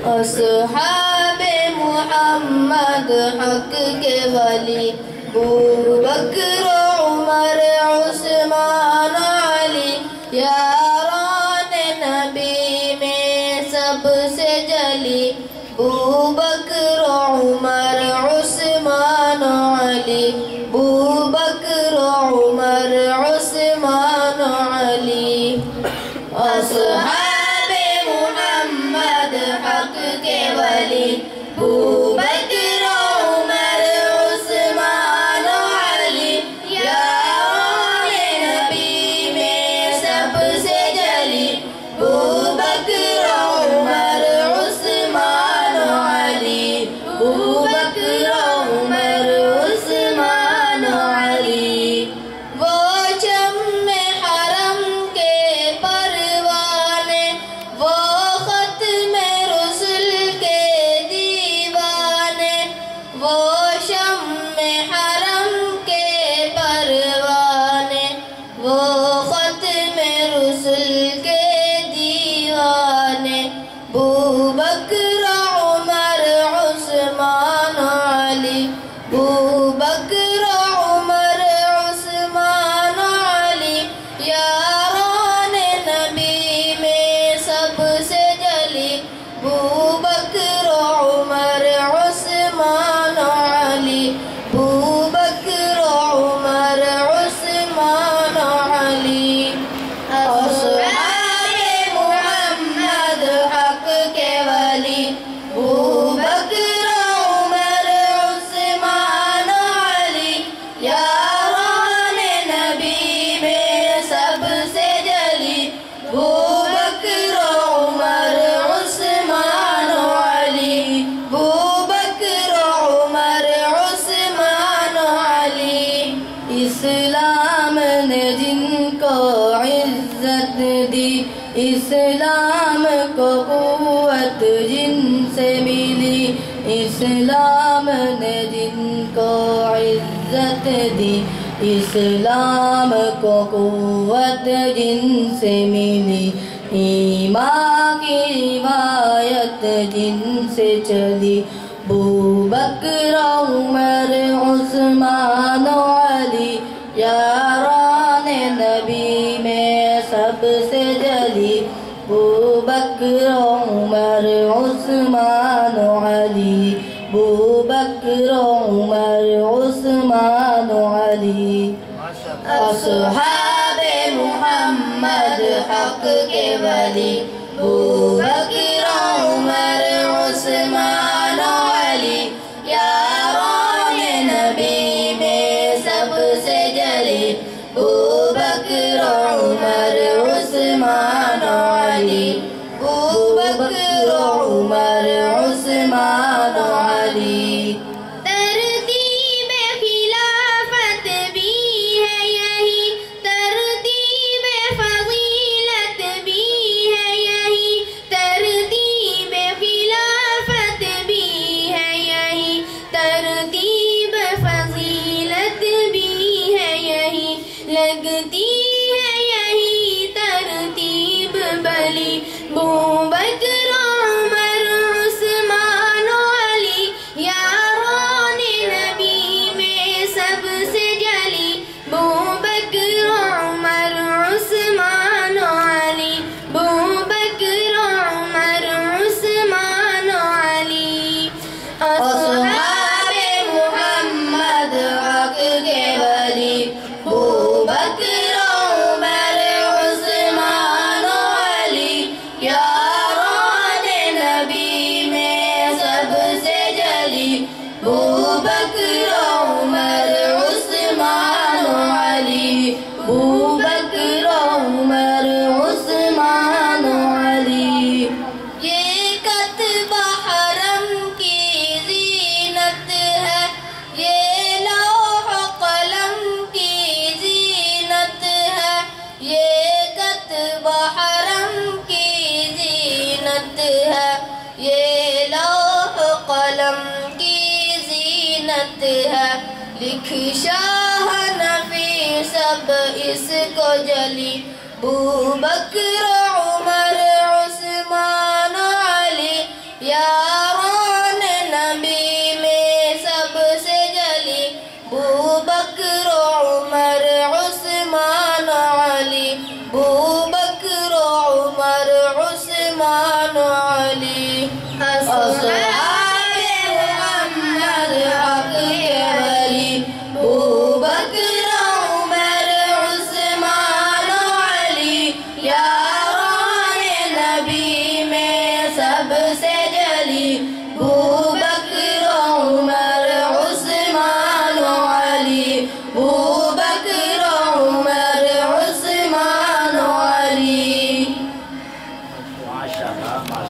اصحاب محمد حق کے ولی ابوبکر عمر عثمان علی یاران نبی میں سب سے جلی ابوبکر عمر عثمان علی ابوبکر عمر عثمان علی اصحاب محمد حق کے ولی ابوبکر عمر عثمان علی یاران نبی میں سب سے جلی ابوبکر عمر عثمان علی ابوبکر عمر عثمان علی وہ شمع حرم کے پروانے وہ ختم رسل کے دیوانے وہ شمع حرم کے پروانے وہ ختم رسل کے دیوانے ابوبکر عمر عثمان علی ابوبکر عمر عثمان علی یاران نبی میں سب سے جلی ابوبکر عمر عثمان علی ابوبکر عمر عثمان علی اصحاب محمد حق کے ولی ابوبکر عمر عثمان علی یاران نبی میں سب سے جلی ابوبکر عمر عثمان علی ابوبکر عمر عثمان علی اسلام نے جن کو عزت دی اسلام کو قوت جن سے ملی اسلام نے جن کو عزت دی اسلام کو قوت جن سے ملی ایمان کی روایت جن سے چلی ابوبکر عمر عثمان علی یاران نبی میں سب سے جلی ابوبکر عمر عثمان علی ابوبکر عمر عثمان علی اصحاب محمد حق کے ولی ابوبکر عمر عثمان علی یاران نبی میں سب سے جلی ابوبکر عمر عثمان علی ابوبکر عمر عثمان علی ترتیب خلافت بھی ہے یہی ترتیب فضیلت بھی ہے یہی ترتیب خلافت بھی ہے یہی ترتیب فضیلت بھی ہے یہی لگتی ہے یہی ترتیب بلی ابوبکر عمر عثمان علی یاران نبی میں سب سے جلی ابوبکر عمر عثمان علی ابوبکر عمر عثمان علی اصحاب محمد حق کے ولی ابوبکر عمر عثمان علی یاران نبی میں سب سے جلی ابوبکر عمر عثمان علی ابوبکر عمر عثمان علی یہ کتب حرم کی زینت ہے یہ لوح قلم کی زینت ہے یہ کتب حرم کی زینت ہے یہ لوح قلم کی زینت ہے لکھ شاہ نبی سب اس کو جلی ابوبکر